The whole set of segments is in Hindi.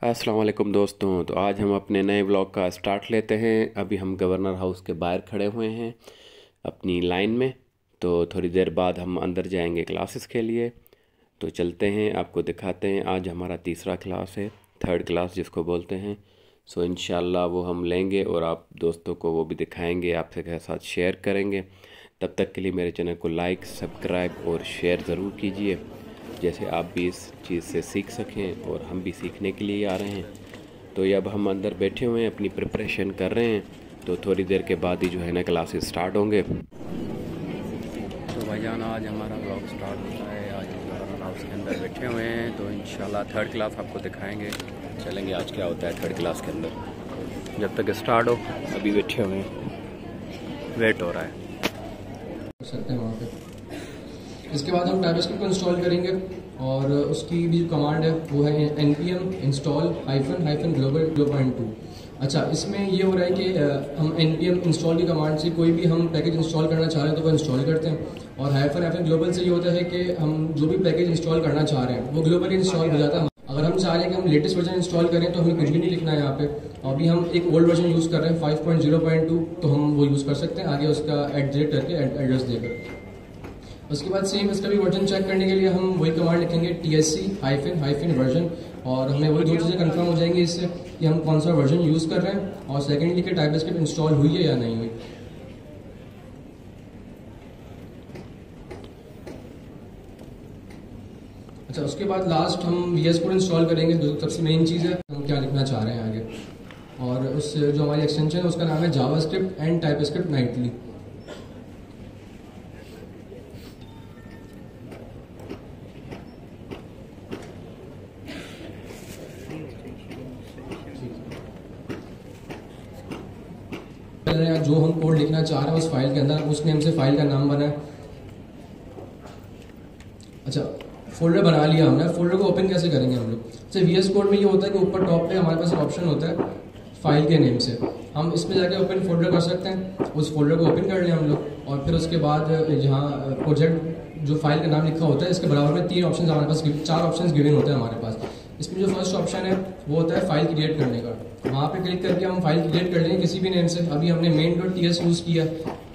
अस्सलाम वालेकुम दोस्तों। तो आज हम अपने नए व्लॉग का स्टार्ट लेते हैं। अभी हम गवर्नर हाउस के बाहर खड़े हुए हैं अपनी लाइन में। तो थोड़ी देर बाद हम अंदर जाएंगे क्लासेस के लिए। तो चलते हैं, आपको दिखाते हैं। आज हमारा तीसरा क्लास है, थर्ड क्लास जिसको बोलते हैं। सो इंशाल्लाह वो हम लेंगे और आप दोस्तों को वो भी दिखाएंगे, आपसे के साथ शेयर करेंगे। तब तक के लिए मेरे चैनल को लाइक, सब्सक्राइब और शेयर ज़रूर कीजिए, जैसे आप भी इस चीज़ से सीख सकें और हम भी सीखने के लिए आ रहे हैं। तो ये अब हम अंदर बैठे हुए हैं, अपनी प्रिपरेशन कर रहे हैं। तो थोड़ी देर के बाद ही जो है ना क्लासेस स्टार्ट होंगे। तो भाईजान आज हमारा व्लॉग स्टार्ट होता है। आज गवर्नर हाउस के अंदर बैठे हुए हैं, तो इंशाल्लाह थर्ड क्लास आपको दिखाएंगे। चलेंगे आज क्या होता है थर्ड क्लास के अंदर। जब तक स्टार्ट हो अभी बैठे हुए हैं, वेट हो रहा है। सकते हैं वहाँ पे। इसके बाद हम टाइपस्क्रिप्ट को इंस्टॉल करेंगे और उसकी भी जो कमांड है वो है npm install -global 0.2। अच्छा, इसमें ये हो रहा है कि हम npm install की कमांड से कोई भी हम पैकेज इंस्टॉल करना चाह रहे हैं तो वो इंस्टॉल करते हैं, और -global से ये होता है कि हम जो भी पैकेज इंस्टॉल करना चाह रहे हैं वो ग्लोबली इंस्टॉल हो जाता है। अगर हम चाह रहे हैं कि हम लेटेस्ट वर्जन इंस्टॉल करें तो हमें कुछ भी नहीं लिखना है यहाँ पे। अभी हम एक ओल्ड वर्जन यूज़ कर रहे हैं 5.0.2, तो हम वो यूज़ कर सकते हैं आगे उसका @ करके एड्रेस देकर। उसके बाद सेम इसका भी वर्जन चेक करने के लिए हम वही कमांड लिखेंगे tsc -वर्जन, और हमें वही दो चीज़ें कंफर्म हो जाएंगी इससे कि हम कौन सा वर्जन यूज़ कर रहे हैं, और सेकेंडली कि टाइपस्क्रिप्ट इंस्टॉल हुई है या नहीं हुई। अच्छा, उसके बाद लास्ट हम VS कोड इंस्टॉल करेंगे, जो सबसे मेन चीज़ है हम क्या लिखना चाह रहे हैं आगे। और उस जो हमारी एक्सटेंशन है उसका नाम है जावास्क्रिप्ट एंड टाइपस्क्रिप्ट नाइटली। जो हम कोड लिखना चाह रहे हैं उस फाइल के अंदर उस नेम से फाइल का नाम बना है। अच्छा, फोल्डर बना लिया हमने। फोल्डर को ओपन कैसे करेंगे हम लोग? अच्छा, VS कोड में ये होता है कि ऊपर टॉप पे हमारे पास ऑप्शन होता है फाइल के नेम से, हम इसमें जाके ओपन फोल्डर कर सकते हैं। उस फोल्डर को ओपन कर लें हम लोग, और फिर उसके बाद यहाँ प्रोजेक्ट जो फाइल का नाम लिखा होता है इसके बराबर में 3 ऑप्शन हमारे पास, 4 ऑप्शन गिवन होते हैं हमारे पास। इसमें जो फर्स्ट ऑप्शन है वो होता है फाइल क्रिएट करने का। वहाँ पे क्लिक करके हम फाइल क्रिएट कर लेंगे किसी भी नेम से। अभी हमने main.ts यूज़ किया,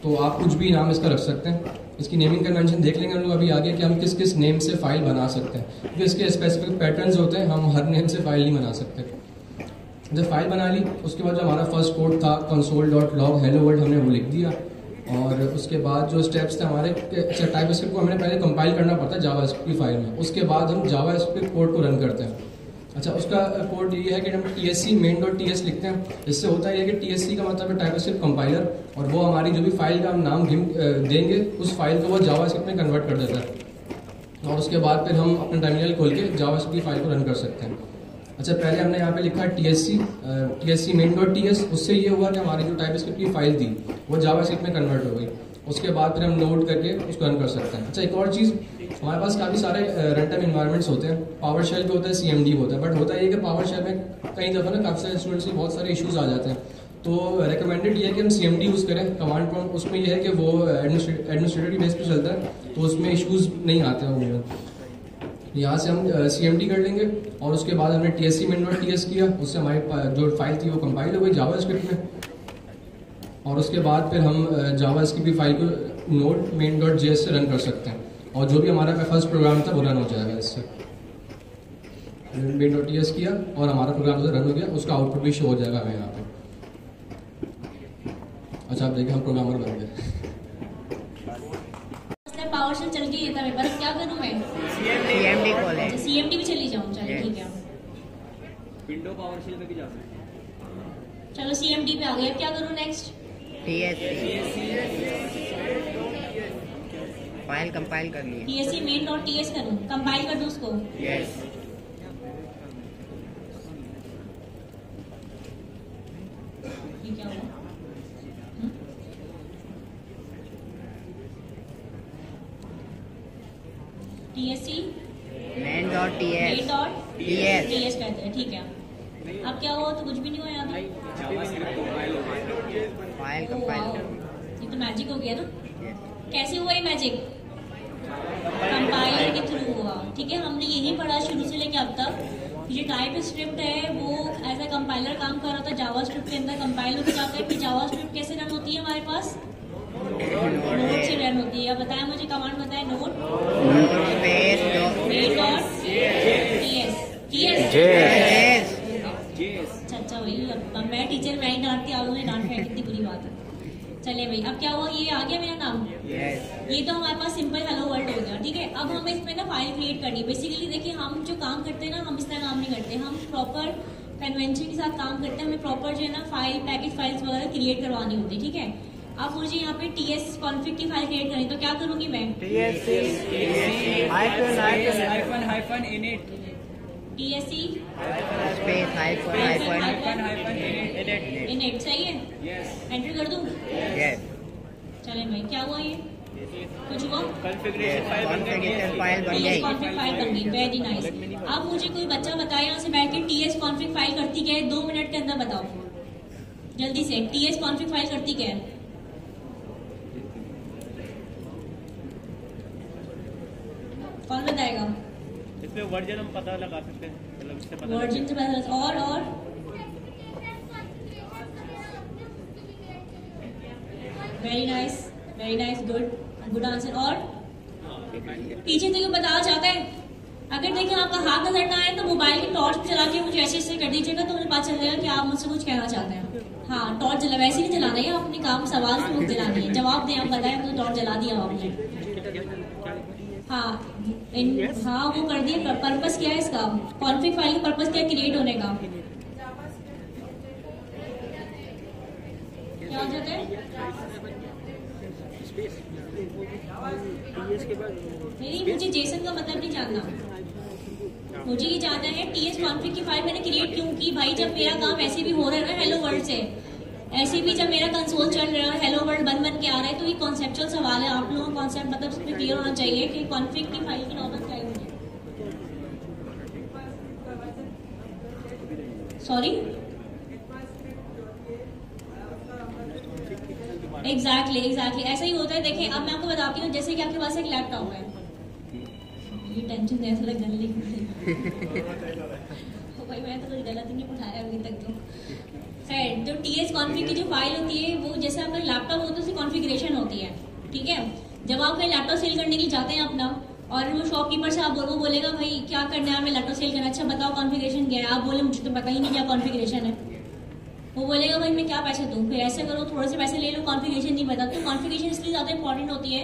तो आप कुछ भी नाम इसका रख सकते हैं। इसकी नेमिंग कन्वेंशन देख लेंगे हम लोग अभी आगे कि हम किस किस नेम से फाइल बना सकते हैं, क्योंकि इसके स्पेसिफिक पैटर्न्स होते हैं, हम हर नेम से फाइल नहीं बना सकते। जब फाइल बना ली उसके बाद जो हमारा फर्स्ट कोड था console.log hello world, हमने वो लिख दिया। और उसके बाद जो स्टेप्स थे हमारे, टाइपस्क्रिप्ट को हमें पहले कंपाइल करना पड़ता है जावास्क्रिप्ट की फाइल में, उसके बाद हम जावास्क्रिप्ट कोड को रन करते हैं। अच्छा, उसका कोड ये है कि हम tsc main.ts लिखते हैं। इससे होता है कि tsc का मतलब है टाइपस्क्रिप्ट कंपाइलर, और वो हमारी जो भी फाइल का हम नाम देंगे उस फाइल को वो जावास्क्रिप्ट में कन्वर्ट कर देता है, और उसके बाद फिर हम अपना टर्मिनल खोल के जावास्क्रिप्ट की फाइल को रन कर सकते हैं। अच्छा, पहले हमने यहाँ पे लिखा tsc main.ts, उससे ये हुआ कि हमारी जो टाइपस्क्रिप्ट की फाइल थी वो जावास्क्रिप्ट में कन्वर्ट हो गई। उसके बाद फिर हम लोड करके उसको रन कर सकते हैं। अच्छा, एक और चीज़, हमारे पास काफ़ी सारे रन टाइम इन्वायरमेंट्स होते हैं। पावर शेल भी होता है, CMD होता है, बट होता है कि पावर शेल में कई दफ़ा ना काफ़ी सारे स्टूडेंट्स के बहुत सारे इश्यूज आ जाते हैं। तो रिकमेंडेड ये है कि हम CMD यूज़ करें कमांड प्रॉम्प्ट। उसमें यह है कि वो एडमिनिस्ट्रेटर की बेस पर चलता है, तो उसमें इश्यूज नहीं आते हैं। यहाँ से हम CMD कर लेंगे, और उसके बाद हमने tsc main.ts किया, उससे हमारी जो फाइल थी वो कंपाइल हो गई जावास्क्रिप्ट में। और उसके बाद फिर हम जावास्क्रिप्ट की फाइल को नोड main.js से रन कर सकते हैं, और जो भी हमारा फर्स्ट प्रोग्राम था वो रन हो जाएगा इससे। main.ts किया और हमारा प्रोग्राम जो रन हो गया, उसका आउटपुट भी शो हो जाएगा हमें यहाँ पे। अच्छा, आप देखिए हम प्रोग्रामर बन गए। पावर शेल चल गई है पर क्या करूं मैं? CMD कॉल है। CMD भी चली जाऊं? चलो ठीक है, विंडो पावर शेल में भी जा सकते हैं। चलो CMD पे आ गए, क्या करूं नेक्स्ट? फाइल कंपाइल कर लिए। tsc main.ts करूं, कंपाइल कर दूं उसको? यस। ये क्या हुआ? tsc main.ts main.ts कहते हैं, ठीक है। अब क्या हुआ? तो कुछ भी नहीं हुआ यहाँ पे। फाइल कंपाइल कर। ये तो मैजिक हो गया ना। कैसे हुआ ये मैजिक? कंपाइलर के थ्रू हुआ, ठीक है। हमने यही पढ़ा शुरू से लेके अब तक ये टाइप स्क्रिप्ट है वो एज ए कंपाइलर काम कर रहा था, जावा स्क्रिप्ट के अंदर कंपाइल होकर जाता है। कि जावा स्क्रिप्ट कैसे रन होती है हमारे पास, नोट से रन होती है। बताएं मुझे, कमांड बताएं। नोट स्पेस अच्छा भाई, अब मैं टीचर मैं ही डांटती, आप लोगों ने डांट फेंक, कितनी बुरी बात है। चलिए भाई, अब क्या हुआ, ये आ गया मेरा नाम। ये तो हमारे पास सिंपल हेलो वर्ल्ड हो गया, ठीक है। अब हमें इसमें ना फाइल क्रिएट करनी है। बेसिकली देखिए, हम जो काम करते हैं ना, हम इस तरह काम नहीं करते, हम प्रॉपर कन्वेंशन के साथ काम करते हैं। हमें प्रॉपर जो है ना फाइल, पैकेज फाइल्स वगैरह क्रिएट करवानी होती है, ठीक है। अब मुझे यहाँ पे ts कॉन्फ़िग की फाइल क्रिएट करनी, तो क्या करूंगी मैं, tsc स्पेस init, सही है, एंटर कर दूं। चले भाई, क्या हुआ, ये कुछ हुआ, कॉन्फ़िगरेशन फाइल बन गई। कॉन्फ़िग फाइल बन गई, वेरी नाइस। अब मुझे कोई बच्चा बताए यहाँ से बैठ के ts कॉन्फ़िग फाइल करती क्या है, 2 मिनट के अंदर बताओ जल्दी से। ts कॉन्फ़िग फाइल करती क्या है, कौन बताएगा। इसमें वर्जन हम पता लगा सकते हैं, मतलब इससे पता वर्जन से पता, और वेरी नाइस, गुड आंसर। और पीछे तो क्यों बताना चाहते हैं, अगर देखिए आपका हाथ नजर ना आए तो मोबाइल की टॉर्च चला के मुझे ऐसे कर दीजिएगा, तो मुझे पता चल जाएगा कि आप मुझसे कुछ कहना चाहते हैं। हाँ, टॉर्च जला, वैसे नहीं जलाना है, अपने काम सवाल से मुझे जलानी है। जवाब दें, आप बताएं, तो टॉर्च जला दिया आपने। हाँ हाँ, वो कर दिया। पर्पस क्या है इसका, कॉन्फ़िग फाइल का पर्पस क्या है, क्रिएट होने का क्या हो जाता है। नहीं, मुझे जेसन का मतलब नहीं जानना, मुझे ये जानना है ts कॉन्फ़िग की फाइल मैंने क्रिएट क्यों की। भाई, जब मेरा काम ऐसे भी हो रहा है ना हेलो वर्ल्ड से, ऐसे भी जब मेरा कंसोल चल रहा है, हेलो वर्ल्ड बन के आ रहा है, तो ये कॉन्सेप्चुअल सवाल है। आप लोगों का कॉन्सेप्ट मतलब इसमें क्लियर होना चाहिए कि कॉन्फ़िग की फाइल की नौबत क्या है। सॉरी, एग्जैक्टली ऐसा ही होता है। देखिए, अब मैं आपको बताती हूँ, जैसे कि आपके पास एक लैपटॉप है, ये टेंशन है, ऐसा लग गल भाई, मैं तो कुछ गलत ही नहीं उठाया अभी तक तो। खैर, जो ts कॉन्फ़िग की जो फाइल होती है, वो जैसे आपका लैपटॉप होता है उसकी कॉन्फ़िगरेशन होती है, ठीक है। जब आप लैपटॉप सेल करने के लिए जाते हैं अपना, और वो शॉपकीपर से आप वो बोलेगा भाई क्या करना है, हमें लैपटॉप सेल करना, अच्छा बताओ कॉन्फ़िगरेशन क्या है। आप बोले मुझे तो पता ही नहीं क्या कॉन्फ़िगरेशन है। वो बोलेगा भाई मैं क्या पैसे दूँ, फिर ऐसे करो, थोड़े से पैसे ले लो, कॉन्फ़िगरेशन नहीं पता। तो कॉन्फ़िगरेशन इसलिए ज़्यादा इंपॉर्टेंट होती है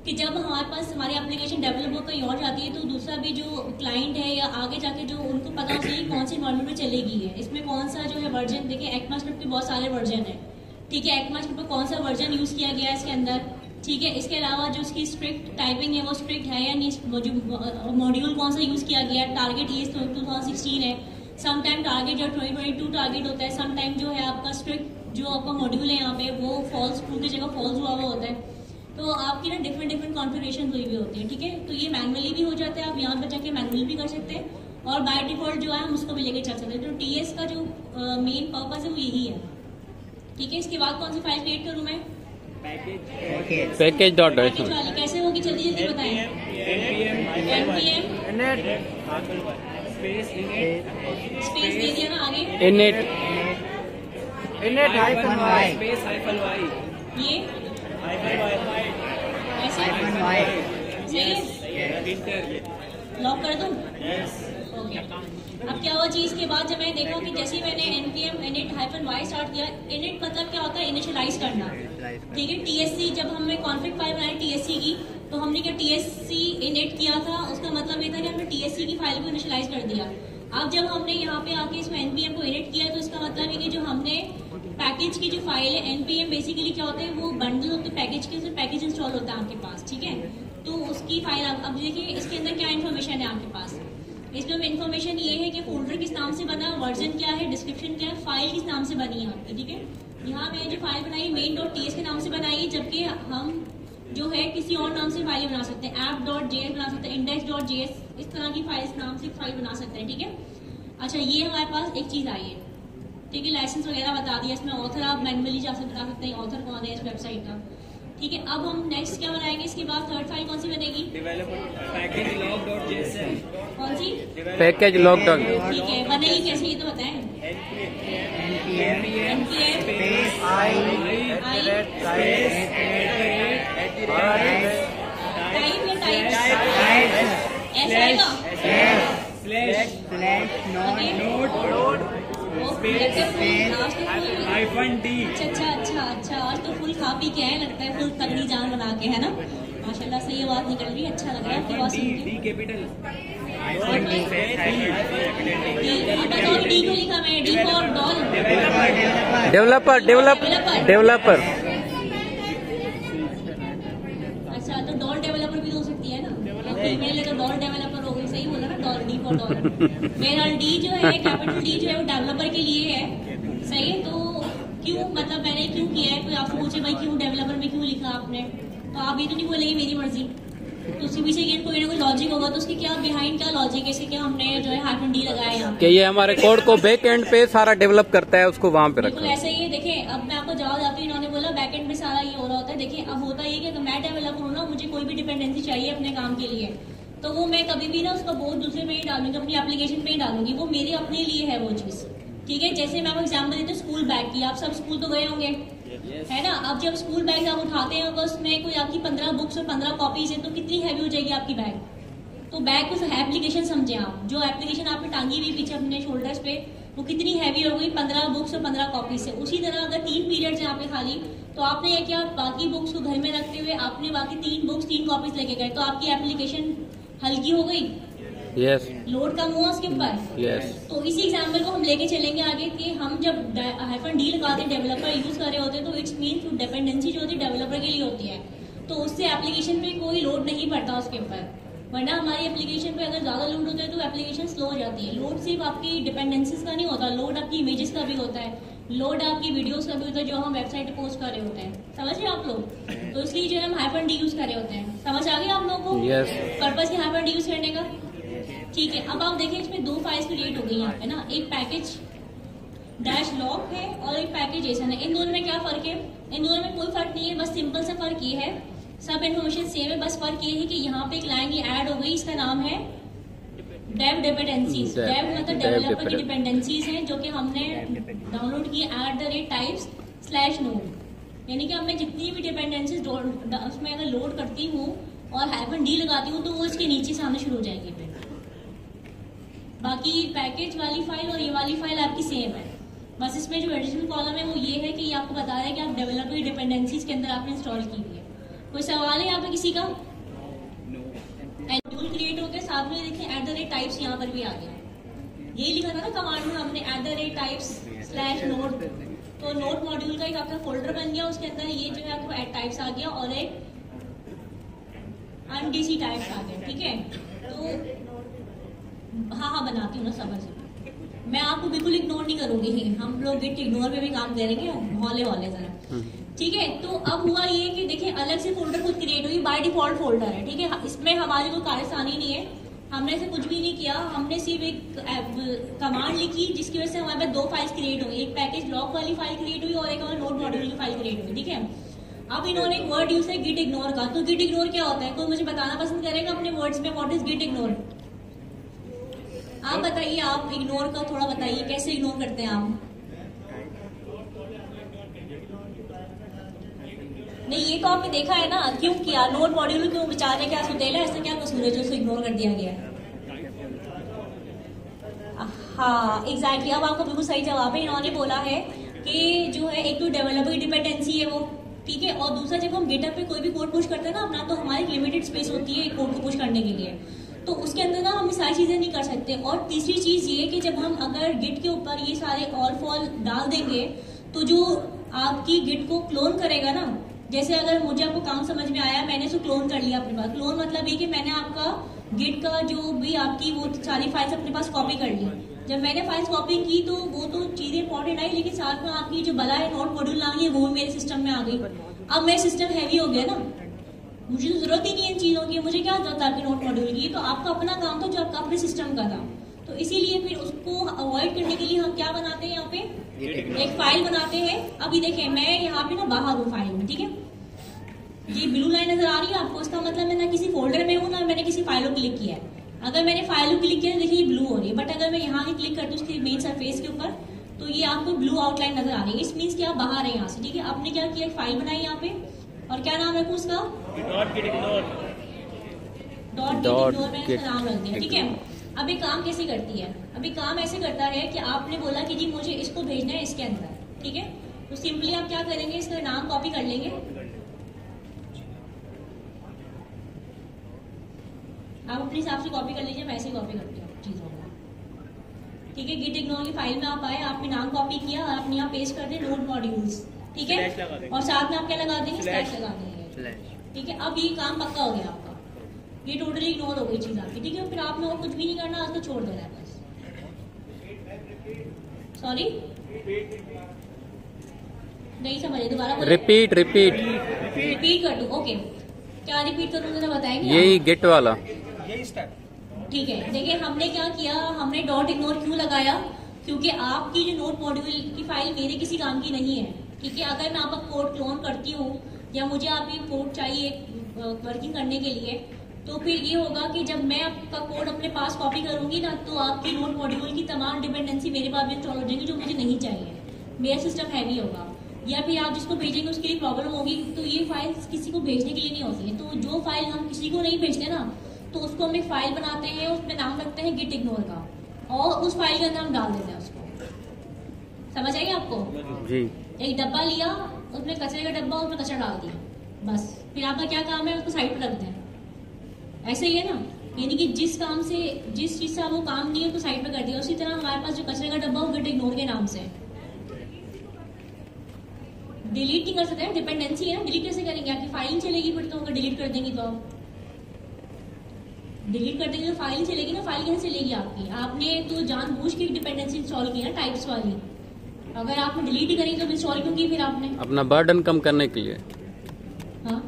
कि जब हमारे पास हमारी एप्लीकेशन डेवलप हो कहीं और जाती है, तो दूसरा भी जो क्लाइंट है या आगे जाके जो उनको पता हो चाहिए कौन सी इन्वायरमेंट में चलेगी है, इसमें कौन सा जो है वर्जन। देखिए, ECMAScript के बहुत सारे वर्जन है, ठीक है। ECMAScript में कौन सा वर्जन यूज किया गया है इसके अंदर, ठीक है। इसके अलावा जो उसकी स्ट्रिक्ट टाइपिंग है वो स्ट्रिक्ट है या नहीं, जो मॉड्यूल कौन सा यूज किया गया है, टारगेट ये 2016 है, समटाइम टारगेट जो 2022 टारगेट होता है, समटाइम जो है आपका स्ट्रिक्ट जो आपका मॉड्यूल है यहाँ पे वो फॉल्स, ट्रू की जगह फॉल्स हुआ हुआ होता है। तो आपकी ना डिफरेंट कॉन्फ़िगरेशन हुई भी होती है, ठीक है। तो ये मैनुअली भी हो जाता है, आप यहाँ पर जाके मैनुअली भी कर सकते हैं, और बाय डिफॉल्ट जो है हम उसको भी लेके चल सकते हैं। तो ts का जो मेन पर्पस है वो यही है, ठीक है। इसके बाद कौन सी फाइल क्रिएट करूँ मैं, पैकेज डॉट वाली कैसे होगी, जल्दी बताएं। स्पेस दे दिया ना आगे, इनिट ये ऐसे लॉक कर दूं, ओके। अब क्या हुआ जी, इसके बाद जब मैंने देखा कि जैसे मैंने npm init-y स्टार्ट किया, init मतलब क्या होता है, इनिशियलाइज करना, ठीक है। tsc जब हमने कॉन्फ़िग फाइल बनाई tsc की, तो हमने क्या tsc init किया था, उसका मतलब ये था कि हमने tsc की फाइल को इनिशियलाइज कर दिया। अब जब हमने यहाँ पे आके इसमें npm को init किया, तो इसका मतलब है कि जो हमने पैकेज की जो फाइल है, npm बेसिकली क्या होता है, वो बंडल होते हैं पैकेज के, उसमें पैकेज इंस्टॉल होता है आपके पास, ठीक है। तो उसकी फाइल अब देखिए इसके अंदर क्या इन्फॉर्मेशन है आपके पास। इसमें इन्फॉर्मेशन ये है कि फोल्डर किस नाम से बना, वर्जन क्या है, डिस्क्रिप्शन क्या है, फाइल किस नाम से बनी है आपकी, ठीक है। यहाँ मैंने जो फाइल बनाई main.ts के नाम से बनाई है, जबकि हम जो है किसी और नाम से फाइल बना सकते हैं, app.js बना सकते हैं, index.js, इस तरह की फाइल इस नाम से फाइल बना सकते हैं, ठीक है। अच्छा, ये हमारे पास एक चीज़ आई है, ठीक है। लाइसेंस वगैरह बता दिया, इसमें ऑथर आप मैनुअली जा सकते हैं, ऑथर कौन है इस वेबसाइट का। ठीक है, अब हम नेक्स्ट क्या बनाएंगे, इसके बाद थर्ड फाइल कौन सी बनेगी, developer package log dot JSON, कौन सी, पैकेज लॉग डॉट। ठीक है, बनेगी कैसे ये तो बताएं। npm NPM टाइप या टाइप ऐसा आएगा, slash node हाइफन डी। अच्छा, आज तो फुल खा पी के आए लगता है, फुल तगड़ी जान बना के, है ना, माशाल्लाह से ये बात निकल रही है, अच्छा लग रहा है आपकी बात सुन के। डी कैपिटल बताओ डी को लिखा मैं, डी फॉर डॉल, डेवलपर। अच्छा तो डॉल डेवलपर भी हो सकती है ना, फीमेल है तो डॉल डेवलपर हो गई, सही बोला ना, डॉल डी फॉर डॉल। बहरहाल डी जो है, कैपिटल डी जो है वो डेवलपर के लिए है, सही है। तो क्यों, मतलब मैंने क्यों किया है, कोई आपसे पूछे भाई क्यों डेवलपर में क्यों लिखा आपने, तो आप ये तो नहीं बोलेंगे मेरी मर्जी, तो उसके पीछे ये कोई ना कोई लॉजिक होगा, तो उसके क्या बिहाइंड क्या लॉजिक है, इसके क्या हमने जो है हाइफन डी लगाया यहाँ कि ये हमारे कोड को बैक एंड पे सारा डेवलप करता है, उसको वहाँ पे बिल्कुल रखा है। ऐसा ही है। देखिए अब मैं आपको जवाब देती हूँ, इन्होंने बोला बैकएंड में सारा ये हो रहा होता है। देखिए अब होता ये कि अगर मैं डेवलपर हूँ ना, मुझे कोई भी डिपेंडेंसी चाहिए अपने काम के लिए, तो वो मैं कभी भी ना उसका बोझ दूसरे में ही डालूंगी, अपनी एप्लीकेशन में ही डालूंगी, वो मेरे अपने लिए है वो चीज, ठीक है। जैसे मैं आपको एग्जाम्पल देती हूँ स्कूल बैग की, आप सब स्कूल तो गए होंगे, है ना। अब जब स्कूल बैग आप उठाते हैं, अगर उसमें कोई आपकी 15 बुक्स और 15 कॉपीज है, तो कितनी हैवी हो जाएगी आपकी बैग। तो बैग को एप्लीकेशन समझे आप, जो एप्लीकेशन आपने टांगी हुई पीछे अपने शोल्डर्स पे, वो कितनी हैवी हो गई 15 बुक्स और 15 कॉपी से। उसी तरह अगर 3 पीरियड्स हैं यहाँ पे खाली, तो आपने ये किया, बाकी बुक्स को घर में रखते हुए आपने बाकी 3 बुक्स 3 कॉपीज लेके गए, तो आपकी एप्लीकेशन हल्की हो गई, यस लोड कम हुआ उसके ऊपर। यस। तो इसी एग्जाम्पल को हम लेके चलेंगे आगे कि हम जब हाइफन डी लगाते हैं, डेवलपर यूज कर रहे होते हैं, तो इट्स मीन डिपेंडेंसी जो होती है डेवलपर के लिए होती है, तो उससे एप्लीकेशन पे कोई लोड नहीं पड़ता उसके ऊपर। वरना हमारी एप्लीकेशन पे अगर ज्यादा लोड होता है तो एप्लीकेशन स्लो हो जाती है। लोड सिर्फ आपकी डिपेंडेंसीज का नहीं होता, लोड आपकी इमेजेस का भी होता है, लोड आपकी वीडियोस का भी होता है जो हम वेबसाइट पे पोस्ट कर रहे होते हैं, समझ रहे हैं आप लोग। तो इसलिए जो है हम हाइफन डी यूज कर रहे होते हैं, समझ आ गया आप लोगों को यस। पर्पज है हाइफन डी यूज करने का, ठीक है। अब आप देखिए इसमें 2 फाइल्स क्रिएट हो गई यहाँ पे ना, एक पैकेज डैश लॉग है और एक पैकेज जेसन है। इन दोनों में क्या फर्क है, इन दोनों में कोई फर्क नहीं है, बस सिंपल सा फर्क ये है, सब इन्फॉर्मेशन सेम है, बस फर्क ये है कि यहाँ पे एक लाइन ये ऐड हो गई, इसका नाम है डेव डिपेंडेंसीज। डेव मतलब डेवलपर की डिपेंडेंसीज हैं जो कि हमने डाउनलोड की @types/node, यानी कि अब मैं जितनी भी डिपेंडेंसीज उसमें अगर लोड करती हूँ और हाइफन डी लगाती हूँ, तो वो इसके नीचे से आना शुरू हो जाएगी। फिर बाकी पैकेज वाली फाइल और ये वाली फाइल आपकी सेम है, बस इसमें जो एडिशनल कॉलम है वो ये है कि ये आपको बता रहा है कि आप डेवलपर की डिपेंडेंसीज के अंदर आपने इंस्टॉल की हुई है। कोई सवाल है यहाँ पे किसी का? मॉड्यूल क्रिएट हो गया, साथ में देखिए @types यहाँ पर भी आ गया, यही लिखा था ना कमांड में हमने @types/node, तो नोट मॉड्यूल का एक आपका फोल्डर बन गया, उसके अंदर ये जो है आपको @types आ गया और एक undc types आ गया, ठीक है। तो हाँ बनाती हूँ ना, समझ मैं आपको बिल्कुल इग्नोर नहीं करूंगी, हम लोग गिट इग्नोर पे भी काम करेंगे हौले जरा, ठीक है। तो अब हुआ ये कि देखिए अलग से फोल्डर खुद क्रिएट हुई, बाय डिफॉल्ट फोल्डर है, ठीक है। इसमें हमारी कोई कार्यसानी नहीं है, हमने ऐसे कुछ भी नहीं किया, हमने सिर्फ एक कमांड लिखी जिसकी वजह से हमारे पास 2 फाइल्स क्रिएट हुई, एक पैकेज लॉग वाली फाइल क्रिएट हुई और एक हमारे नोट मॉड्यूल की फाइल क्रिएट हुई, ठीक है। अब इन्होंने एक वर्ड यूज है गिट इग्नोर का, तो गिट इग्नोर क्या होता है, कोई मुझे बताना पसंद करेगा अपने वर्ड्स में व्हाट इज गिट इग्नोर? आप बताइए, आप इग्नोर का थोड़ा बताइए, कैसे इग्नोर करते हैं आप? नहीं ये तो आपने देखा है ना, क्यों किया, नोट मॉड्यूल क्यों, बेचारे क्या सुतेला, ऐसा क्या कसूर है जो उसे इग्नोर कर दिया गया है? हाँ एग्जैक्टली, अब आपका बिल्कुल सही जवाब है। इन्होंने बोला है कि जो है एक तो डेवलपर की डिपेंडेंसी है वो, ठीक है, और दूसरा जब हम गिटहब पे कोई भी कोड पुश करते हैं ना अपना, तो हमारी लिमिटेड स्पेस होती है कोड को पुश करने के लिए, तो उसके अंदर ना हम सारी चीजें नहीं कर सकते। और तीसरी चीज ये कि जब हम अगर गिट के ऊपर ये सारे ऑल फॉल डाल देंगे, तो जो आपकी गिट को क्लोन करेगा ना, जैसे अगर मुझे आपको काम समझ में आया, मैंने उसको क्लोन कर लिया अपने पास, क्लोन मतलब ये कि मैंने आपका गिट का जो भी आपकी वो सारी फाइल्स अपने पास कॉपी कर ली। जब मैंने फाइल्स कॉपी की तो वो तो चीजें इंपॉर्टेंट आई, लेकिन साथ में आपकी जो बला है नोट मॉड्यूल लानी है वो मेरे सिस्टम में आ गई। अब मेरा सिस्टम हैवी हो गया ना, मुझे तो जरूरत ही नहीं है इन चीजों की, मुझे क्या जरूरत है आपकी नोट मॉड्यूल की, तो आपका अपना काम था जो आपका अपने सिस्टम का था। तो इसीलिए फिर उसको अवॉइड करने के लिए हम क्या बनाते हैं, यहाँ पे एक फाइल बनाते हैं। अभी देखिए मैं यहाँ पे ना बाहर हूँ फाइल में, ठीक है, ये ब्लू लाइन नजर आ रही है आपको, इसका मतलब मैं ना किसी फोल्डर में हूँ ना मैंने किसी फाइल को क्लिक किया है। अगर मैंने फाइल को क्लिक किया देखिए ये ब्लू हो रही है, बट अगर मैं यहाँ क्लिक करती हूँ उसकी मेन सरफेस के ऊपर तो ये आपको ब्लू आउटलाइन नजर आ रही है। इस मीन्स कि आप बाहर है यहाँ से, ठीक है। आपने क्या किया, एक फाइल बनाई यहाँ पे, और क्या नाम रखूँ उसका, डॉट मैंने उसका नाम रख दिया, ठीक है। अब ये काम कैसे करती है, अभी काम ऐसे करता है कि आपने बोला कि जी मुझे इसको भेजना है इसके अंदर, ठीक है। तो सिंपली आप क्या करेंगे, इसका नाम कॉपी कर लेंगे, आप अपने हिसाब से कॉपी कर लीजिए, मैं ऐसे कॉपी करती हूँ चीजों को, ठीक है। गिट इग्नोर की फाइल में आप आए, आपने नाम कॉपी किया और आपने यहाँ पेस्ट कर दिया नोड मॉड्यूल्स, ठीक है। और साथ में आप क्या लगा देंगे, स्लैश लगा देंगे, ठीक है। अब ये काम पक्का हो गया आपका, ये टोटली इग्नोर हो गई चीज आपकी, ठीक है। फिर आपने और कुछ भी नहीं करना, उसको छोड़ देना है बस। सॉरी नहीं समझे, दोबारा रिपीट कर दूं, ओके। क्या रिपीट करूँ जरा बताएंगे, यही गेट वाला, ठीक है। देखिए हमने क्या किया, हमने डॉट इग्नोर क्यों लगाया, क्योंकि आपकी जो नोड मॉड्यूल की फाइल मेरे किसी काम की नहीं है, ठीक है। अगर मैं आपका कोड क्लोन करती हूँ या मुझे आपकी कोड चाहिए वर्किंग करने के लिए, तो फिर ये होगा कि जब मैं आपका कोड अपने पास कॉपी करूंगी ना, तो आपकी नोड मॉड्यूल की तमाम डिपेंडेंसी मेरे पास भी इंस्टॉल हो जाएंगी जो मुझे नहीं चाहिए, मेरा सिस्टम हैवी होगा, या फिर आप जिसको भेजेंगे उसके लिए प्रॉब्लम होगी। तो ये फाइल किसी को भेजने के लिए नहीं होती है। तो जो फाइल हम किसी को नहीं भेजते ना, तो उसको हम एक फाइल बनाते हैं, उसमें नाम रखते हैं गिट इग्नोर का, और उस फाइल के अंदर हम डाल देते हैं उसको। समझ आइए आपको जी। एक डब्बा लिया, उसमें कचरे का डब्बा, उसमें कचरा डाल दिया, बस। फिर आपका क्या काम है, उसको साइड पर रख दें, ऐसे ही है ना। यानी कि जिस काम से, जिस चीज से वो काम नहीं है उसको साइड पर कर दिया। उसी तरह हमारे पास जो कचरे का डब्बा वो गिट इग्नोर के नाम से डिलीट नहीं कर सकते, डिपेंडेंसी है ना, डिलीट कैसे करेंगे, आपकी फाइल चलेगी फिर तो, अगर डिलीट कर देंगे तो आप डिलीट कर देंगे तो फाइल चलेगी ना, फाइल कैसे चलेगी आपकी, आपने तो जानबूझ के डिपेंडेंसी इंस्टॉल की है टाइप्स वाली, अगर आपने डिलीट ही करी तो इंस्टॉल क्यों की फिर आपने, अपना बर्डन कम करने के लिए। हाँ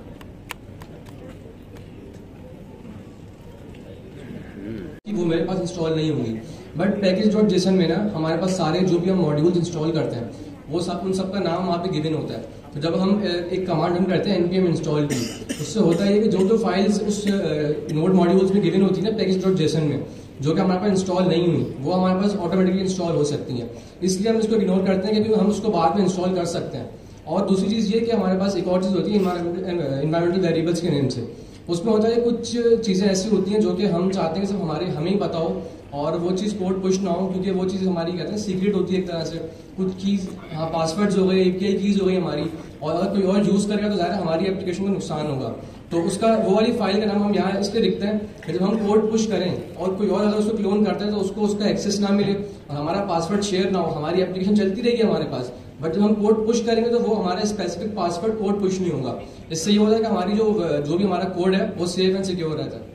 वो मेरे पास इंस्टॉल नहीं होंगी। बट पैकेज डॉट जेसन में ना हमारे पास सारे जो भी हम मॉड्यूल्स इंस्टॉल करते हैं वो सब, उन सबका नाम वहाँ पे गिवन होता है। तो जब हम एक कमांड रन करते हैं npm इंस्टॉल की, उससे होता है कि जो फाइल्स उस नोड मॉड्यूल्स में गिवन होती है ना पैकेज डॉट जेसन में, जो कि हमारे पास इंस्टॉल नहीं हुई, वो हमारे पास ऑटोमेटिकली इंस्टॉल हो सकती हैं। इसलिए हम इसको इग्नोर करते हैं क्योंकि हम उसको बाद में इंस्टॉल कर सकते हैं। और दूसरी चीज़ ये कि हमारे पास एक और चीज़ होती है इन्वायरमेंटल वेरिएबल्स के नेम से। उसमें होता है कुछ चीज़ें ऐसी होती हैं जो कि हम चाहते हैं कि सिर्फ हमें ही पता हो और वो चीज़ कोड पुश ना हो, क्योंकि वो चीज़ हमारी कहते हैं सीक्रेट होती है एक तरह से। कुछ कीज, हाँ पासवर्ड्स हो गए, API कीज हो गई हमारी, और अगर कोई और यूज़ करेगा तो ज़्यादा हमारी एप्लीकेशन को नुकसान होगा। तो उसका वो वाली फाइल का नाम हम यहाँ इसलिए लिखते हैं कि जब हम कोड पुश करें और कोई और अगर उसको क्लोन करता है तो उसको उसका एक्सेस ना मिले और हमारा पासवर्ड शेयर ना हो, हमारी एप्लीकेशन चलती रहेगी हमारे पास, बट जब हम कोड पुश करेंगे तो वो हमारा स्पेसिफिक पासवर्ड कोड पुश नहीं होगा। इससे ये होता है कि हमारी जो भी हमारा कोड है वो सेफ एंड सिक्योर रहता है।